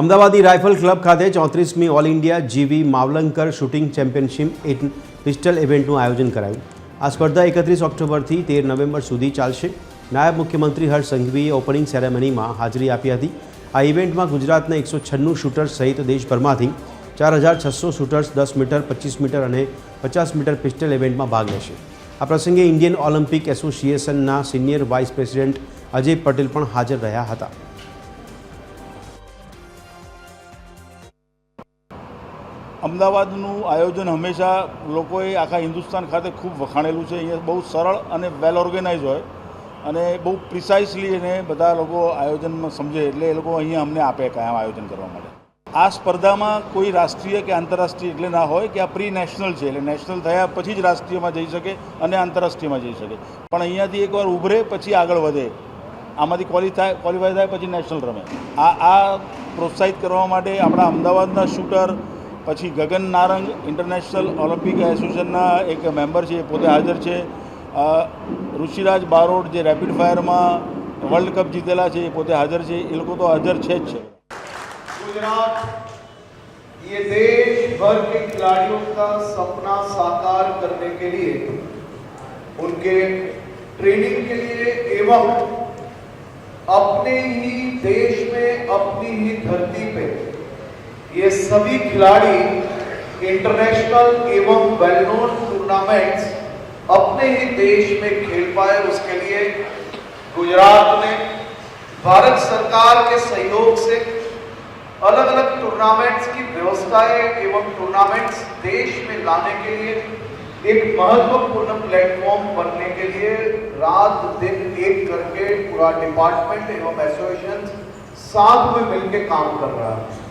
અમદાવાદી rifle club ખાતે 34મી all India GV Mavalankar shooting championship in pistol ઇવેન્ટનું આયોજન કરાયું. આ સ્પર્ધા 31 ઓક્ટોબરથી 13 નવેમ્બર સુધી ચાલશે. નાયબ મુખ્યમંત્રી હર્ષ સંઘવીએ ઓપનિંગ સેરેમનીમાં હાજરી આપી હતી. આ ઇવેન્ટમાં ગુજરાતના 196 શૂટર્સ સહિત દેશભરમાંથી 4600 શૂટર્સ 10 મીટર, 25 મીટર અને 50 મીટર પિસ્ટલ ઇવેન્ટમાં ભાગ લેશે. આ પ્રસંગે ઇન્ડિયન ઓલિમ્પિક એસોસિએશનના senior vice president Ajay Patel પણ હાજર રહ્યા હતા. અમદાવાદનું આયોજન હંમેશા લોકોએ આખા હિન્દુસ્તાન ખાતે ખૂબ વખાણેલું છે. અહીંયા બહુ સરળ અને વેલ ઓર્ગેનાઇઝ હોય અને બહુ પ્રિસાઇસલી એને બધા લોકો આયોજનમાં સમજે એટલે એ લોકો અહીંયા અમને આપે કાયમ આયોજન કરવા માટે. આ સ્પર્ધામાં કોઈ રાષ્ટ્રીય કે આંતરરાષ્ટ્રીય એટલે ના હોય કે આ પ્રી નેશનલ છે, એટલે નેશનલ થયા પછી જ રાષ્ટ્રીયમાં જઈ શકે અને આંતરરાષ્ટ્રીયમાં જઈ શકે. પણ અહીંયાથી એકવાર ઉભરે પછી આગળ વધે, આમાંથી ક્વોલિફાય થાય પછી નેશનલ રમે. આ પ્રોત્સાહિત કરવા માટે આપણા અમદાવાદના શૂટર, પછી ગગન નારંગ ઇન્ટરનેશનલ ઓલિમ્પિક એસોસિએશનના એક મેમ્બર છે, એ પોતે હાજર છે. ઋષિરાજ બારોટ જે રેપિડ ફાયરમાં વર્લ્ડ કપ જીતેલા છે, એ પોતે હાજર છે. એ લોકો તો હાજર છે જ છે. गुजरात ये देश भर के खिलाड़ियों का सपना साकार करने के लिए, उनके ट्रेनिंग के लिए एवं अपने ही देश में अपनी ही धरती पे ये सभी खिलाड़ी इंटरनेशनल एवं वेल नोन टूर्नामेंट्स अपने ही देश में खेल पाए, उसके लिए गुजरात ने भारत सरकार के सहयोग से अलग अलग टूर्नामेंट्स की व्यवस्थाएं एवं टूर्नामेंट्स देश में लाने के लिए एक महत्वपूर्ण प्लेटफॉर्म बनने के लिए रात दिन एक करके पूरा डिपार्टमेंट एवं एसोसिएशन साथ में मिलकर काम कर रहा है.